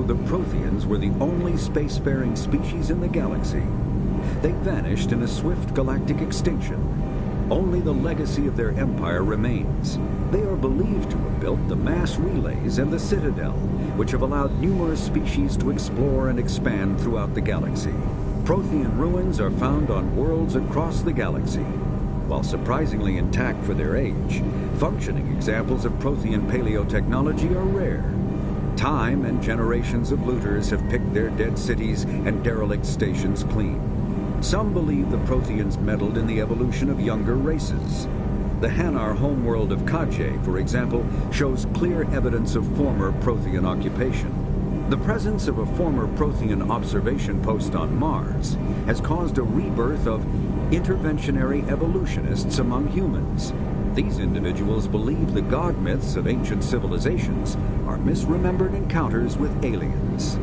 ago, the Protheans were the only spacefaring species in the galaxy. They vanished in a swift galactic extinction. Only the legacy of their empire remains. They are believed to have built the mass relays and the Citadel, which have allowed numerous species to explore and expand throughout the galaxy. Prothean ruins are found on worlds across the galaxy. While surprisingly intact for their age, functioning examples of Prothean paleotechnology are rare. Time and generations of looters have picked their dead cities and derelict stations clean. Some believe the Protheans meddled in the evolution of younger races. The Hanar homeworld of Kaje, for example, shows clear evidence of former Prothean occupation. The presence of a former Prothean observation post on Mars has caused a rebirth of interventionary evolutionists among humans. These individuals believe the god myths of ancient civilizations are misremembered encounters with aliens.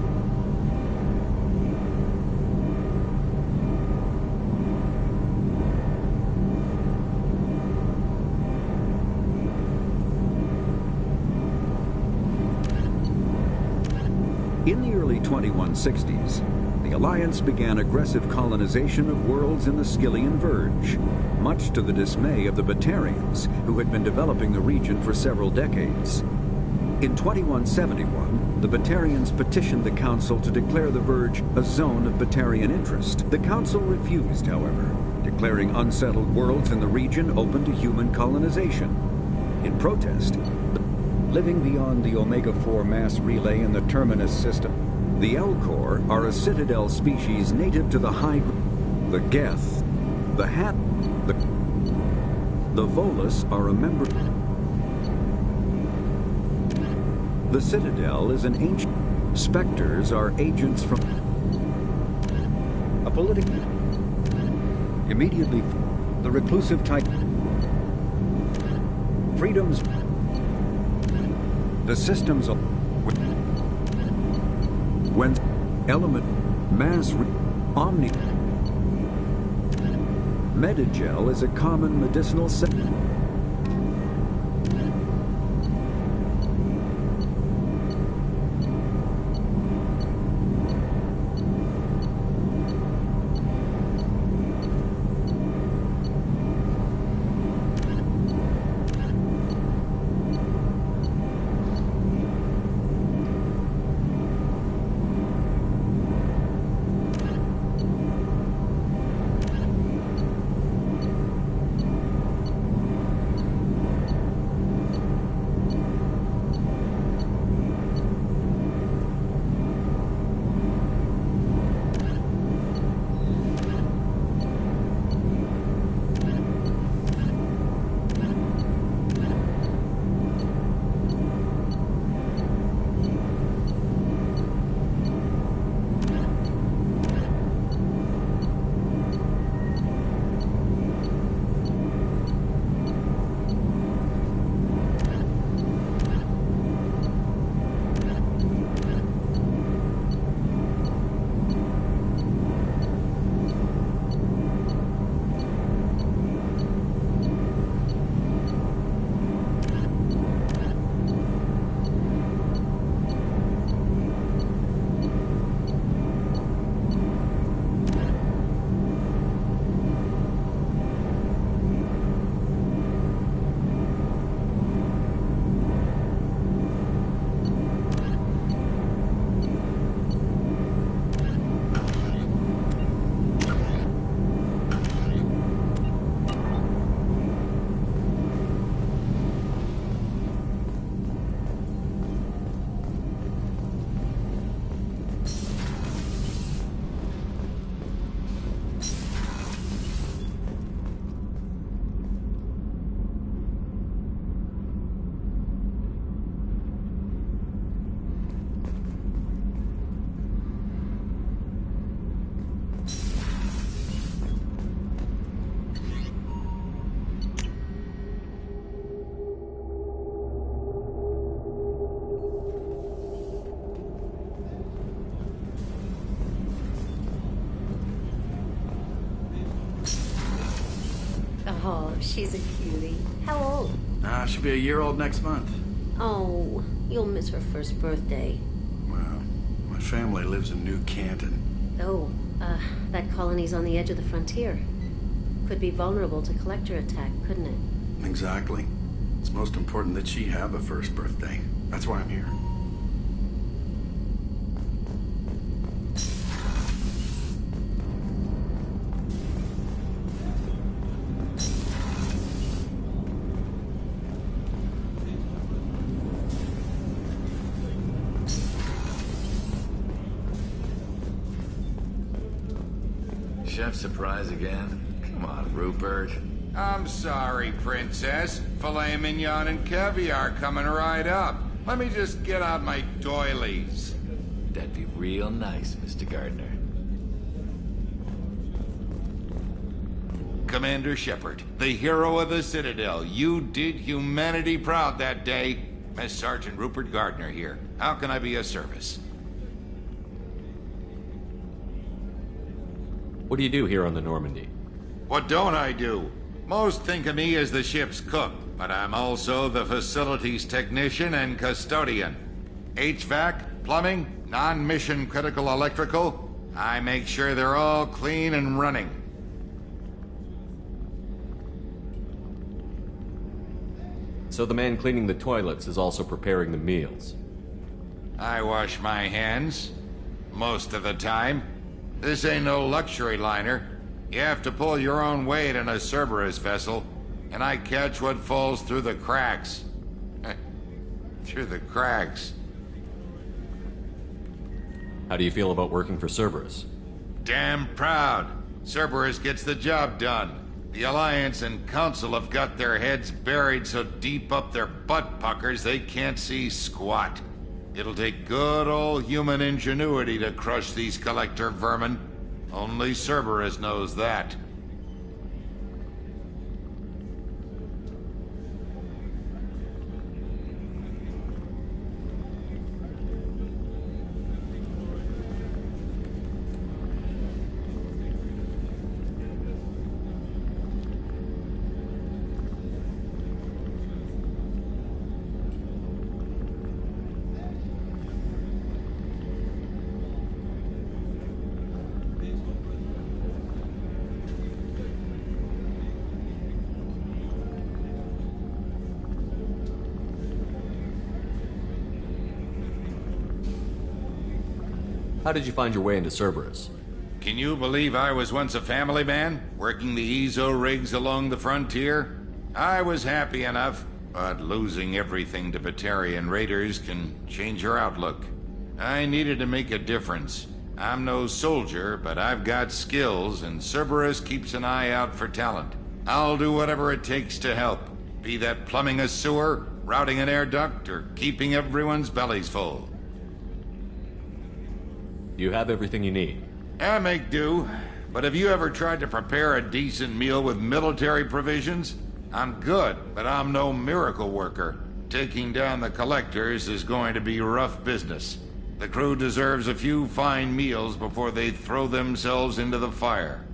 In the early 2160s, the Alliance began aggressive colonization of worlds in the Skyllian Verge, much to the dismay of the Batarians, who had been developing the region for several decades. In 2171, the Batarians petitioned the Council to declare the Verge a zone of Batarian interest. The Council refused, however, declaring unsettled worlds in the region open to human colonization. In protest, living beyond the Omega-4 mass relay in the Terminus system, the Elcor are a Citadel species native to the the Geth, the Hat, the Volus are a member. The Citadel is an ancient. Spectres are agents from a political. Immediately, the reclusive type. Freedoms. The systems of when element mass omni Medigel is a common medicinal set. Oh, she's a cutie. How old? She'll be a year old next month. Oh, you'll miss her first birthday. Well, family lives in New Canton. Oh, that colony's on the edge of the frontier. Could be vulnerable to collector attack, couldn't it? Exactly. It's most important that she have a first birthday. That's why I'm here. Chef surprise again? Come on, Rupert. I'm sorry, Princess. Filet mignon and caviar coming right up. Let me just get out my doilies. That'd be real nice, Mr. Gardner. Commander Shepard, the hero of the Citadel. You did humanity proud that day. Mess Sergeant Rupert Gardner here. How can I be of service? What do you do here on the Normandy? What don't I do? Most think of me as the ship's cook, but I'm also the facilities technician and custodian. HVAC, plumbing, non-mission critical electrical. I make sure they're all clean and running. So the man cleaning the toilets is also preparing the meals. I wash my hands. Most of the time. This ain't no luxury liner. You have to pull your own weight in a Cerberus vessel, and I catch what falls through the cracks. Through the cracks. How do you feel about working for Cerberus? Damn proud. Cerberus gets the job done. The Alliance and Council have got their heads buried so deep up their butt puckers they can't see squat. It'll take good old human ingenuity to crush these collector vermin. Only Cerberus knows that. How did you find your way into Cerberus? Can you believe I was once a family man, working the EZO rigs along the frontier? I was happy enough, but losing everything to Batarian raiders can change your outlook. I needed to make a difference. I'm no soldier, but I've got skills, and Cerberus keeps an eye out for talent. I'll do whatever it takes to help, be that plumbing a sewer, routing an air duct, or keeping everyone's bellies full. You have everything you need. I make do, but have you ever tried to prepare a decent meal with military provisions? I'm good, but I'm no miracle worker. Taking down the collectors is going to be rough business. The crew deserves a few fine meals before they throw themselves into the fire.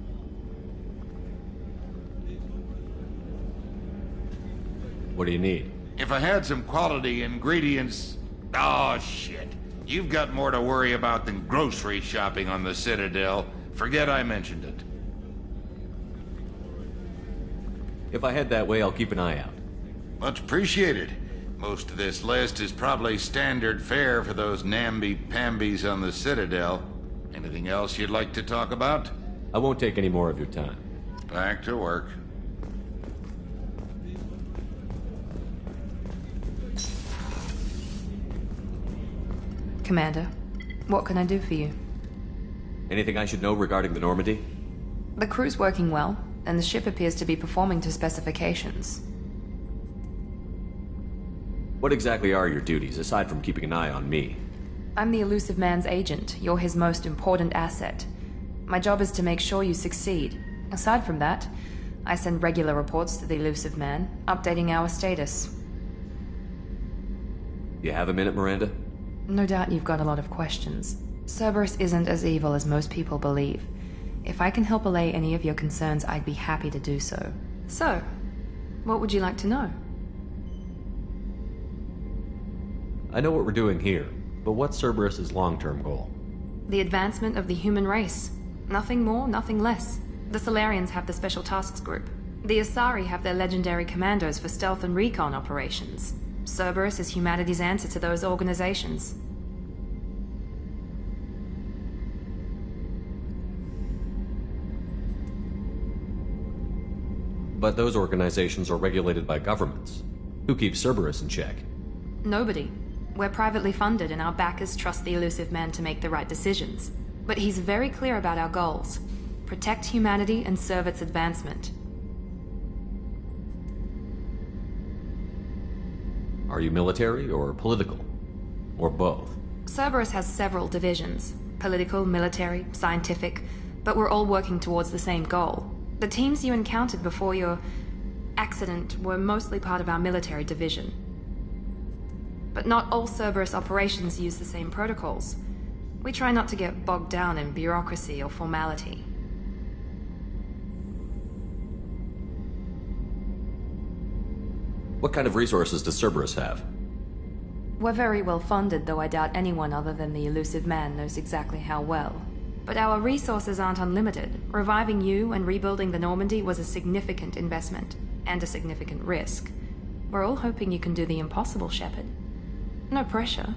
What do you need? If I had some quality ingredients... Oh, shit. You've got more to worry about than grocery shopping on the Citadel. Forget I mentioned it. If I head that way, I'll keep an eye out. Much appreciated. Most of this list is probably standard fare for those namby-pambies on the Citadel. Anything else you'd like to talk about? I won't take any more of your time. Back to work. Commander, what can I do for you? Anything I should know regarding the Normandy? The crew's working well, and the ship appears to be performing to specifications. What exactly are your duties, aside from keeping an eye on me? I'm the Elusive Man's agent. You're his most important asset. My job is to make sure you succeed. Aside from that, I send regular reports to the Elusive Man, updating our status. You have a minute, Miranda? No doubt you've got a lot of questions. Cerberus isn't as evil as most people believe. If I can help allay any of your concerns, I'd be happy to do so. So, what would you like to know? I know what we're doing here, but what's Cerberus's long-term goal? The advancement of the human race. Nothing more, nothing less. The Solarians have the Special Tasks Group. The Asari have their legendary commandos for stealth and recon operations. Cerberus is humanity's answer to those organizations. But those organizations are regulated by governments. Who keeps Cerberus in check? Nobody. We're privately funded and our backers trust the Elusive Man to make the right decisions. But he's very clear about our goals. Protect humanity and serve its advancement. Are you military or political? Or both? Cerberus has several divisions. Political, military, scientific. But we're all working towards the same goal. The teams you encountered before your accident were mostly part of our military division. But not all Cerberus operations use the same protocols. We try not to get bogged down in bureaucracy or formality. What kind of resources does Cerberus have? We're very well funded, though I doubt anyone other than the Elusive Man knows exactly how well. But our resources aren't unlimited. Reviving you and rebuilding the Normandy was a significant investment, and a significant risk. We're all hoping you can do the impossible, Shepard. No pressure.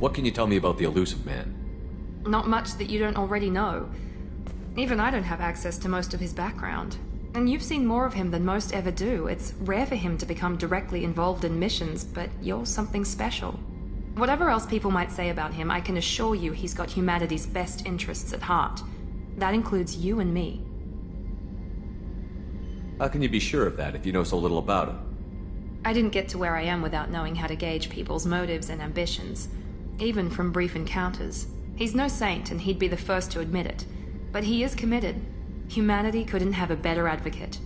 What can you tell me about the Elusive Man? Not much that you don't already know. Even I don't have access to most of his background. And you've seen more of him than most ever do. It's rare for him to become directly involved in missions, but you're something special. Whatever else people might say about him, I can assure you he's got humanity's best interests at heart. That includes you and me. How can you be sure of that if you know so little about him? I didn't get to where I am without knowing how to gauge people's motives and ambitions, even from brief encounters. He's no saint, and he'd be the first to admit it. But he is committed. Humanity couldn't have a better advocate.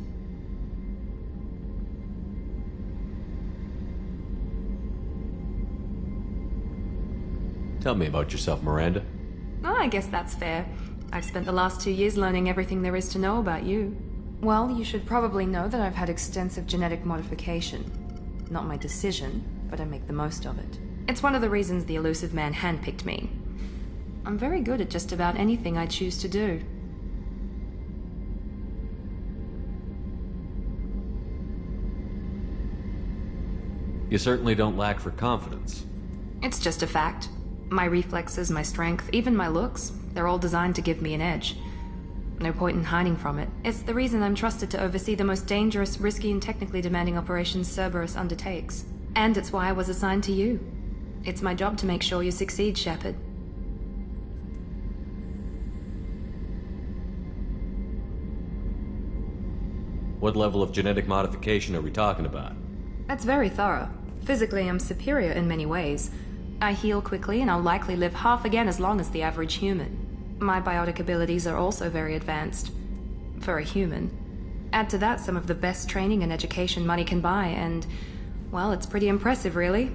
Tell me about yourself, Miranda. Oh, I guess that's fair. I've spent the last 2 years learning everything there is to know about you. Well, you should probably know that I've had extensive genetic modification. Not my decision, but I make the most of it. It's one of the reasons the Elusive Man handpicked me. I'm very good at just about anything I choose to do. You certainly don't lack for confidence. It's just a fact. My reflexes, my strength, even my looks, they're all designed to give me an edge. No point in hiding from it. It's the reason I'm trusted to oversee the most dangerous, risky, and technically demanding operations Cerberus undertakes. And it's why I was assigned to you. It's my job to make sure you succeed, Shepard. What level of genetic modification are we talking about? That's very thorough. Physically, I'm superior in many ways. I heal quickly, and I'll likely live half again as long as the average human. My biotic abilities are also very advanced. For a human. Add to that some of the best training and education money can buy, and, well, it's pretty impressive, really.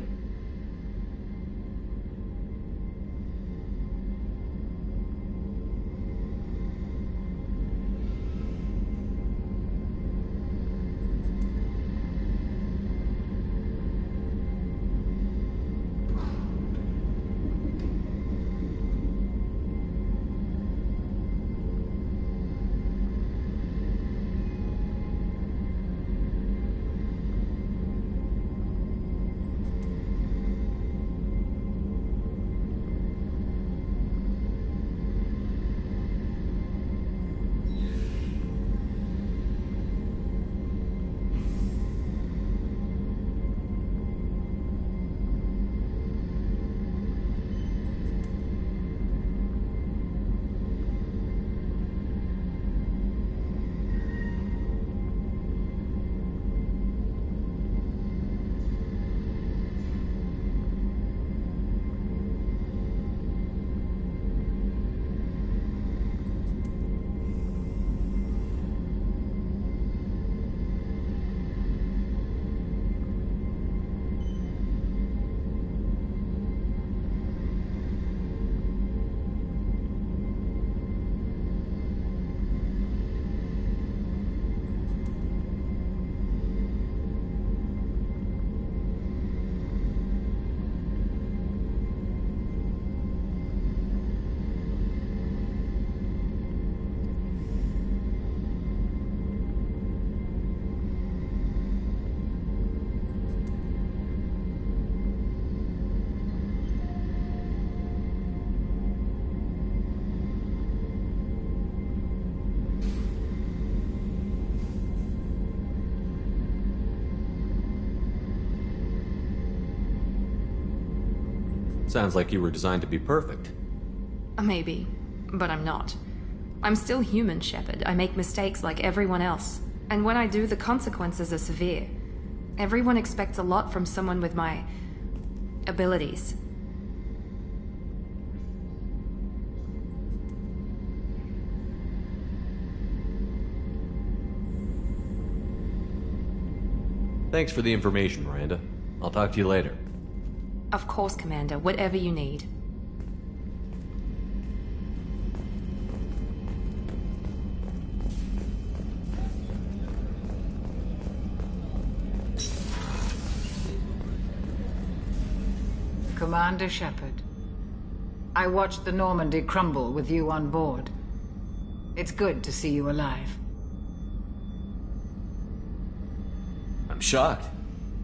Sounds like you were designed to be perfect. Maybe, but I'm not. I'm still human, Shepard. I make mistakes like everyone else. And when I do, the consequences are severe. Everyone expects a lot from someone with my abilities. Thanks for the information, Miranda. I'll talk to you later. Of course, Commander. Whatever you need. Commander Shepard, I watched the Normandy crumble with you on board. It's good to see you alive. I'm shocked.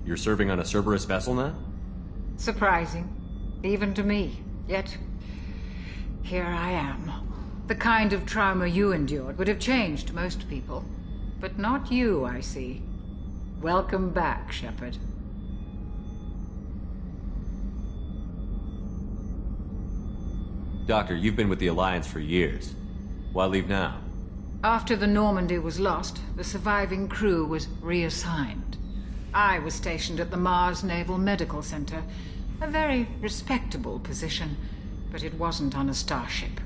You're serving on a Cerberus vessel now? Surprising. even to me. Yet, here I am. The kind of trauma you endured would have changed most people. But not you, I see. Welcome back, Shepard. Doctor, you've been with the Alliance for years. Why leave now? After the Normandy was lost, the surviving crew was reassigned. I was stationed at the Mars Naval Medical Center. A very respectable position, but it wasn't on a starship.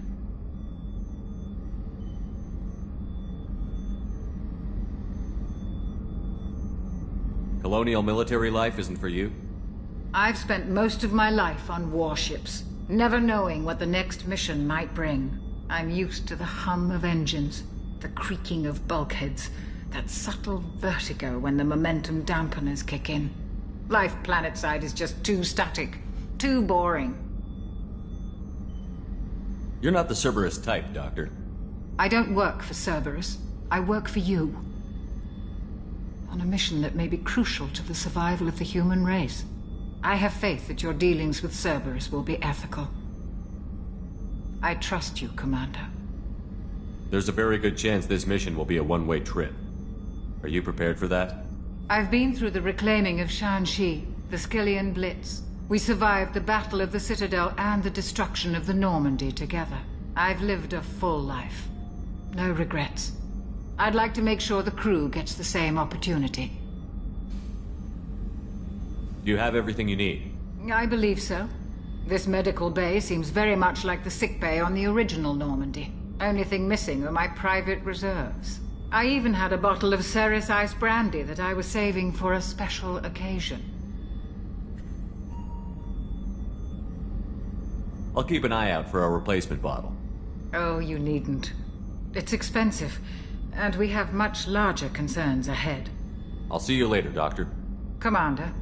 Colonial military life isn't for you? I've spent most of my life on warships, never knowing what the next mission might bring. I'm used to the hum of engines, the creaking of bulkheads, that subtle vertigo when the momentum dampeners kick in. Life planetside is just too static, too boring. You're not the Cerberus type, Doctor. I don't work for Cerberus. I work for you. On a mission that may be crucial to the survival of the human race. I have faith that your dealings with Cerberus will be ethical. I trust you, Commander. There's a very good chance this mission will be a one-way trip. Are you prepared for that? I've been through the reclaiming of Shanxi, the Skyllian Blitz. We survived the Battle of the Citadel and the destruction of the Normandy together. I've lived a full life. No regrets. I'd like to make sure the crew gets the same opportunity. Do you have everything you need? I believe so. This medical bay seems very much like the sick bay on the original Normandy. Only thing missing were my private reserves. I even had a bottle of Ceres Ice brandy that I was saving for a special occasion. I'll keep an eye out for a replacement bottle. Oh, you needn't. It's expensive, and we have much larger concerns ahead. I'll see you later, Doctor. Commander.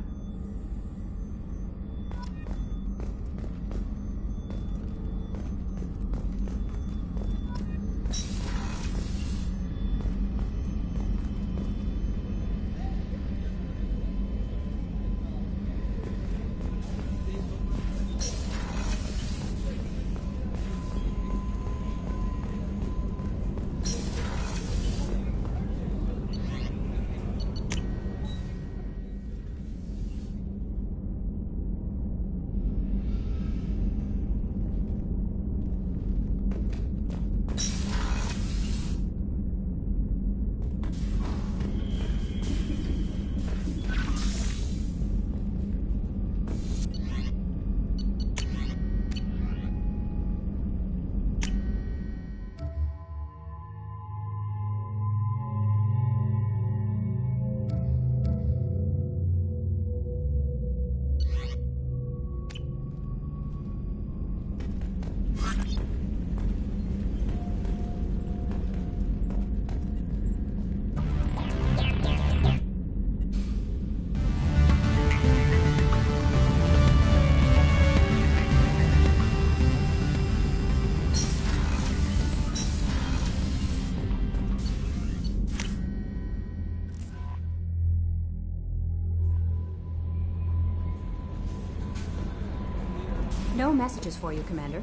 No messages for you, Commander.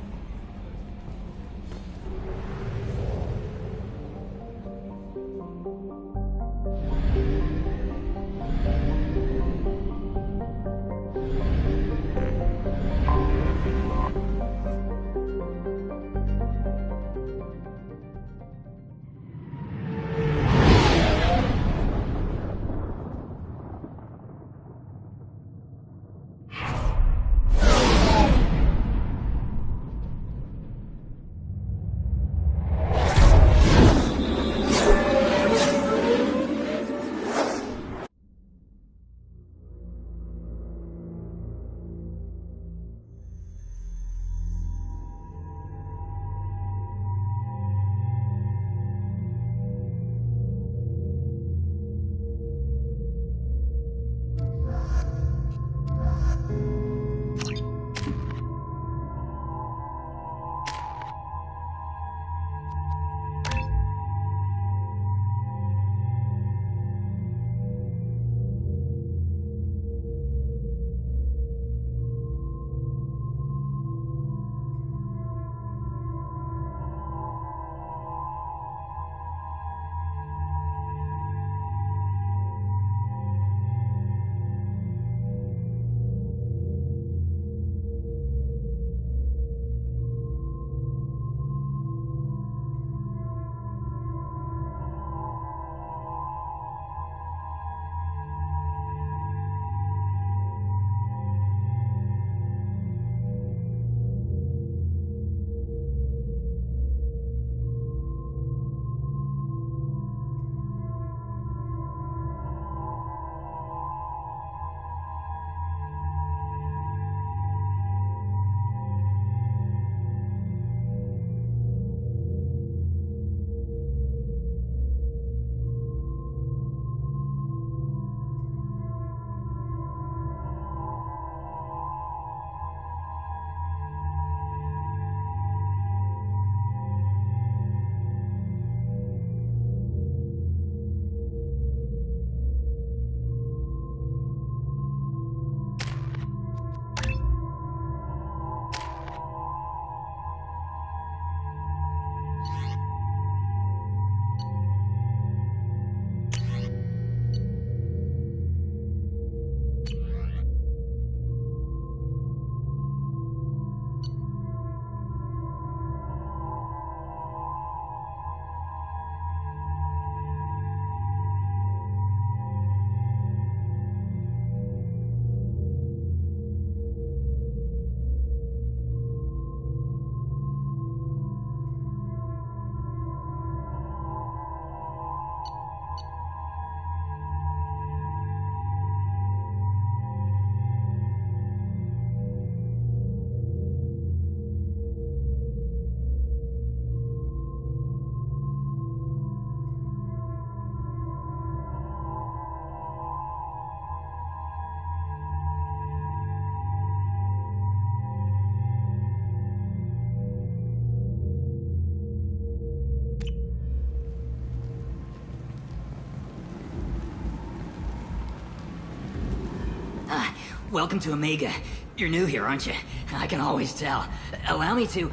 welcome to Omega. You're new here, aren't you? I can always tell. Allow me to...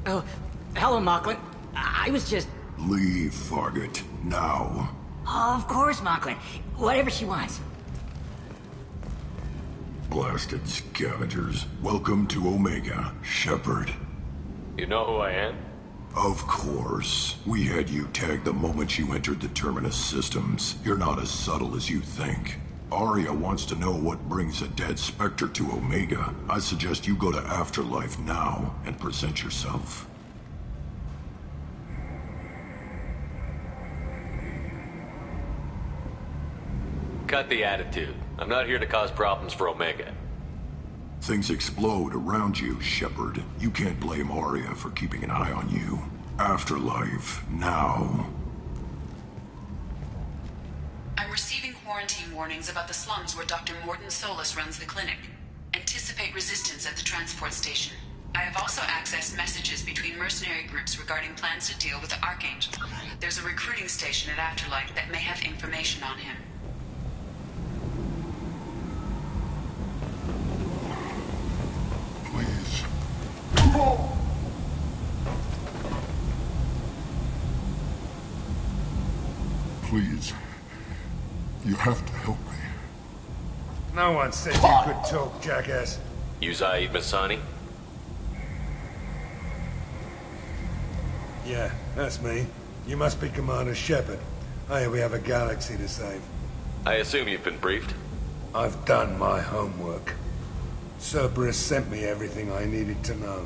Oh, hello, Mocklin. I was just... Leave, Fargate. Now. Oh, of course, Mocklin. Whatever she wants. Blasted scavengers. Welcome to Omega, Shepard. You know who I am? Of course. We had you tagged the moment you entered the Terminus systems. You're not as subtle as you think. Aria wants to know what brings a dead Spectre to Omega. I suggest you go to Afterlife now and present yourself. Cut the attitude. I'm not here to cause problems for Omega. Things explode around you, Shepard. You can't blame Aria for keeping an eye on you. Afterlife, now. I'm receiving quarantine warnings about the slums where Dr. Morton Solus runs the clinic. Anticipate resistance at the transport station. I have also accessed messages between mercenary groups regarding plans to deal with the Archangel. There's a recruiting station at Afterlife that may have information on him. Please. Please. You have to help me. No one said you could talk, jackass. You Zaid Masani? Yeah, that's me. You must be Commander Shepard. Hey, we have a galaxy to save. I assume you've been briefed? I've done my homework. Cerberus sent me everything I needed to know.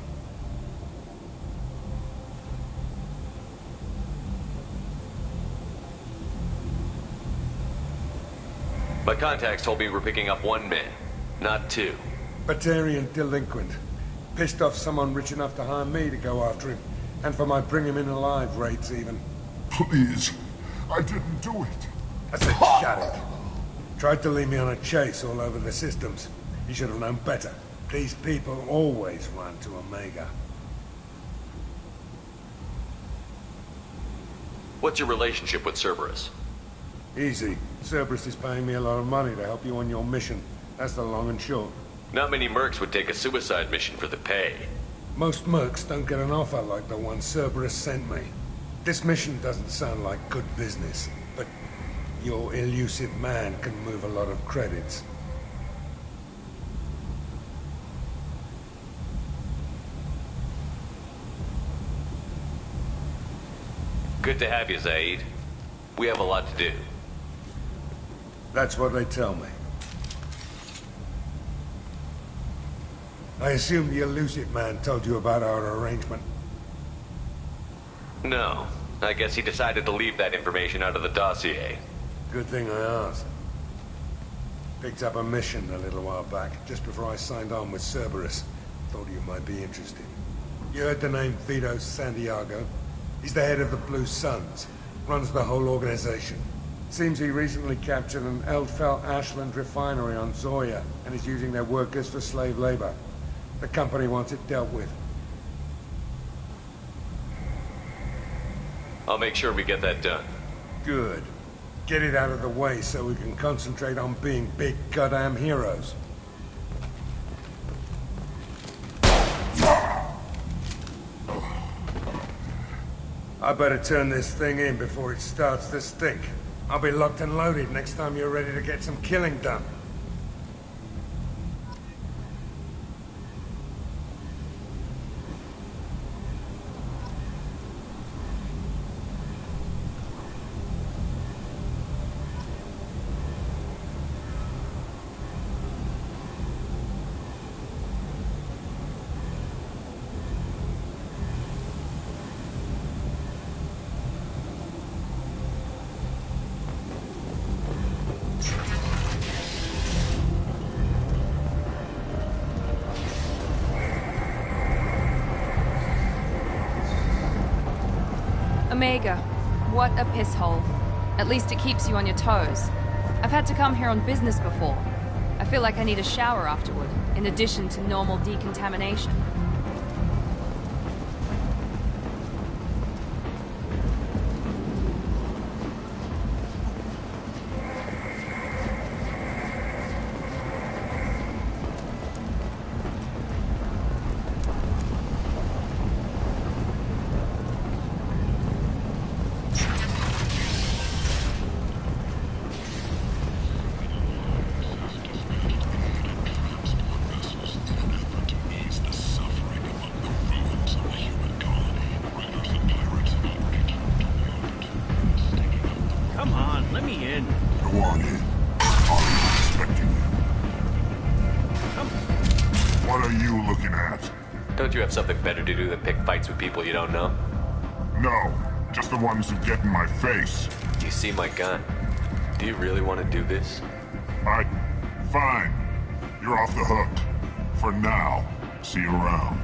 My contacts told me we're picking up one man, not two. Batarian delinquent. Pissed off someone rich enough to hire me to go after him. And for my bring him in alive rates even. Please. I didn't do it. I said shut it. Tried to lead me on a chase all over the systems. You should have known better. These people always run to Omega. What's your relationship with Cerberus? Easy. Cerberus is paying me a lot of money to help you on your mission. That's the long and short. Not many mercs would take a suicide mission for the pay. Most mercs don't get an offer like the one Cerberus sent me. This mission doesn't sound like good business, but your elusive man can move a lot of credits. Good to have you, Zaid. We have a lot to do. That's what they tell me. I assume the elusive man told you about our arrangement. No. I guess he decided to leave that information out of the dossier. Good thing I asked. Picked up a mission a little while back, just before I signed on with Cerberus. Thought you might be interested. You heard the name Vito Santiago? He's the head of the Blue Suns. Runs the whole organization. Seems he recently captured an Eldfell Ashland refinery on Zoya and is using their workers for slave labor. The company wants it dealt with. I'll make sure we get that done. Good. Get it out of the way so we can concentrate on being big goddamn heroes. I better turn this thing in before it starts to stink. I'll be locked and loaded next time you're ready to get some killing done. Omega, what a piss hole. At least it keeps you on your toes. I've had to come here on business before. I feel like I need a shower afterward, in addition to normal decontamination. in. Go on in. I'm expecting you. What are you looking at? Don't you have something better to do than pick fights with people you don't know? No, just the ones who get in my face. You see my gun. Do you really want to do this? Fine. You're off the hook. For now. See you around.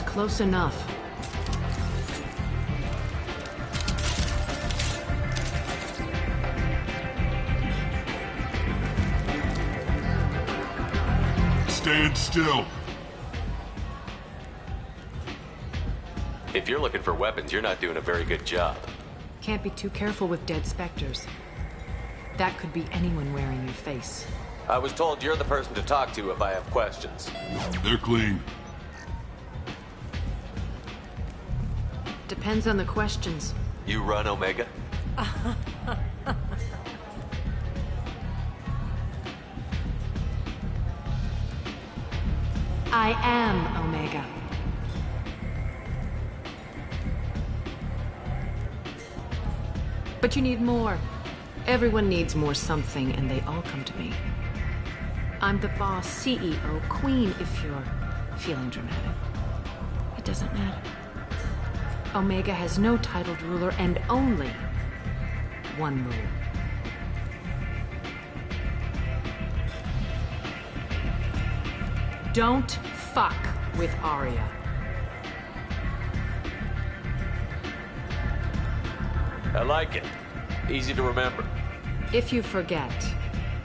Close enough. Stand still. If you're looking for weapons, you're not doing a very good job. Can't be too careful with dead specters. That could be anyone wearing your face. I was told you're the person to talk to if I have questions. They're clean. Depends on the questions. You run Omega? I am Omega. But you need more. Everyone needs more something, and they all come to me. I'm the boss, CEO, queen, if you're feeling dramatic. It doesn't matter. Omega has no titled ruler and only one rule. Don't fuck with Aria. I like it. Easy to remember. If you forget,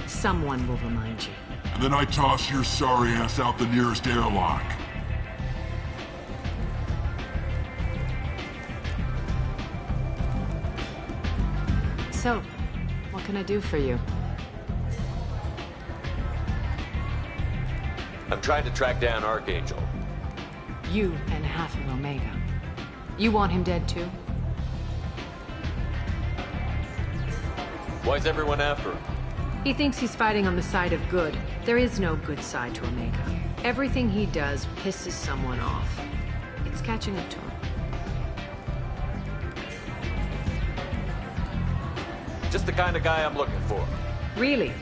someone will remind you. And then I toss your sorry ass out the nearest airlock. So, what can I do for you? I'm trying to track down Archangel. You and half of Omega. You want him dead too? Why's everyone after him? He thinks he's fighting on the side of good. There is no good side to Omega. Everything he does pisses someone off. It's catching up to him. Just the kind of guy I'm looking for. Really?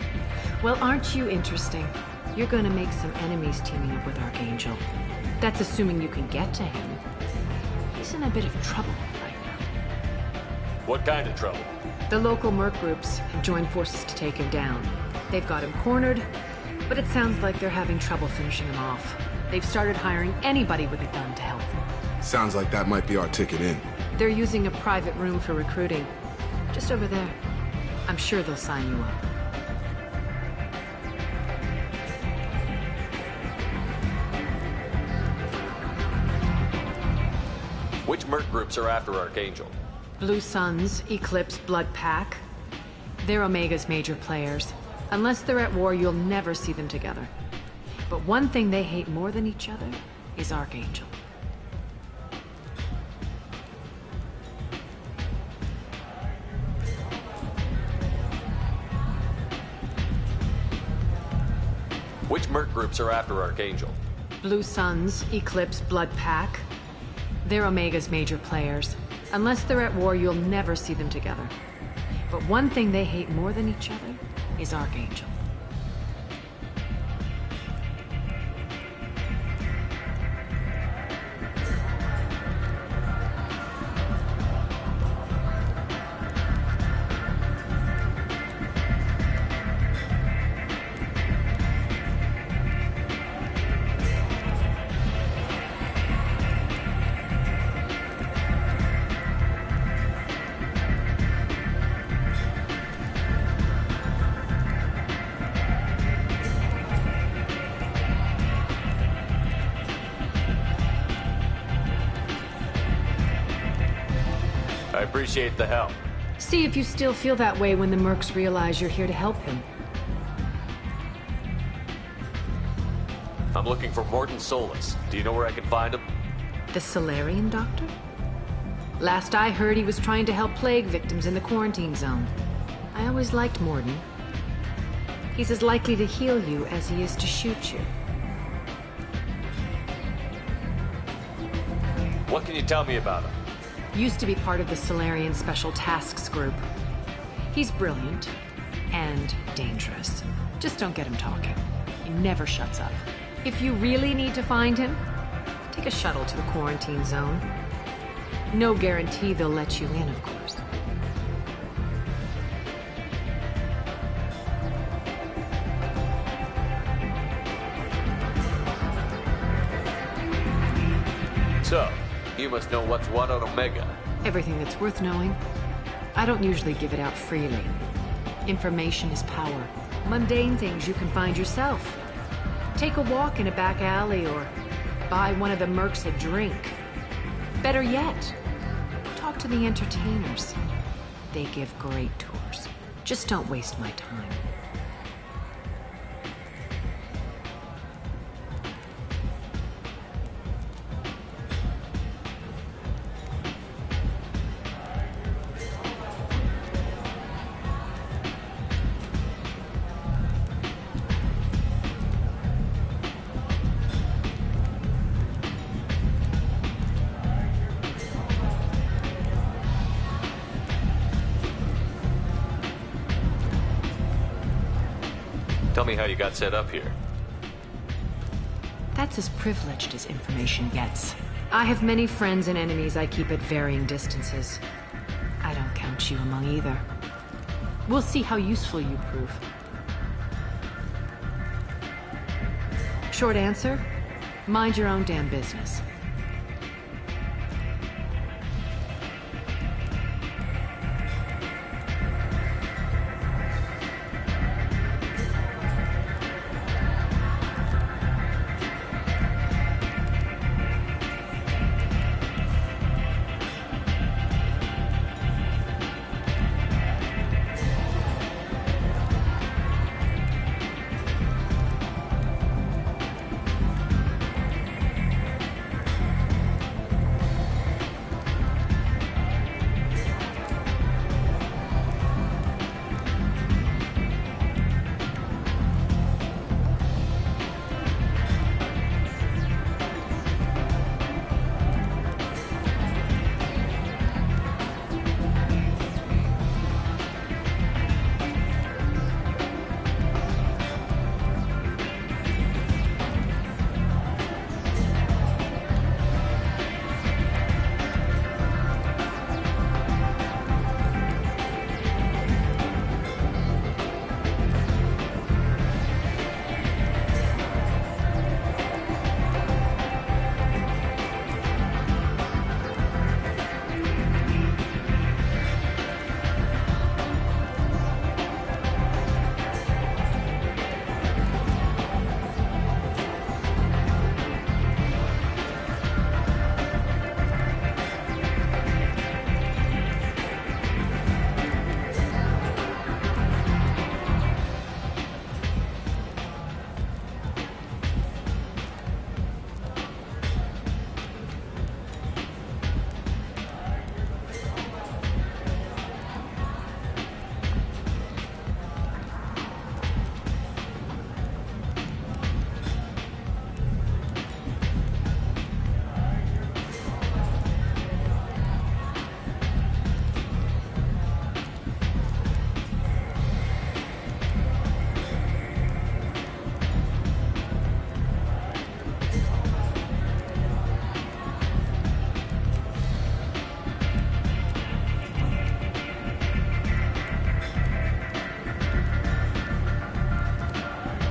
Well, aren't you interesting? You're gonna make some enemies teaming up with Archangel. That's assuming you can get to him. He's in a bit of trouble right now. What kind of trouble? The local merc groups have joined forces to take him down. They've got him cornered, but it sounds like they're having trouble finishing him off. They've started hiring anybody with a gun to help them. Sounds like that might be our ticket in. They're using a private room for recruiting. Just over there. I'm sure they'll sign you up. Which merc groups are after Archangel? Blue Suns, Eclipse, Blood Pack. They're Omega's major players. Unless they're at war, you'll never see them together. But one thing they hate more than each other is Archangel. Which merc groups are after Archangel? Blue Suns, Eclipse, Blood Pack. They're Omega's major players. Unless they're at war, you'll never see them together. But one thing they hate more than each other is Archangel. I appreciate the help. See if you still feel that way when the Mercs realize you're here to help him. I'm looking for Morton Solus. Do you know where I can find him? The Solarian doctor? Last I heard, he was trying to help plague victims in the quarantine zone. I always liked Morton. He's as likely to heal you as he is to shoot you. What can you tell me about him? Used to be part of the Solarian Special Tasks Group. He's brilliant and dangerous. Just don't get him talking. He never shuts up. If you really need to find him, take a shuttle to the quarantine zone. No guarantee they'll let you in, of course. So, you must know what's what on Omega. Everything that's worth knowing. I don't usually give it out freely. Information is power. Mundane things you can find yourself. Take a walk in a back alley or buy one of the Mercs a drink. Better yet, talk to the entertainers. They give great tours. Just don't waste my time. Tell me how you got set up here. That's as privileged as information gets. I have many friends and enemies I keep at varying distances. I don't count you among either. We'll see how useful you prove. Short answer, mind your own damn business.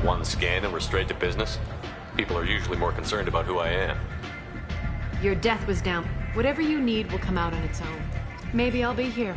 one scan and we're straight to business? People are usually more concerned about who I am. Your death was down. Whatever you need will come out on its own. Maybe I'll be here.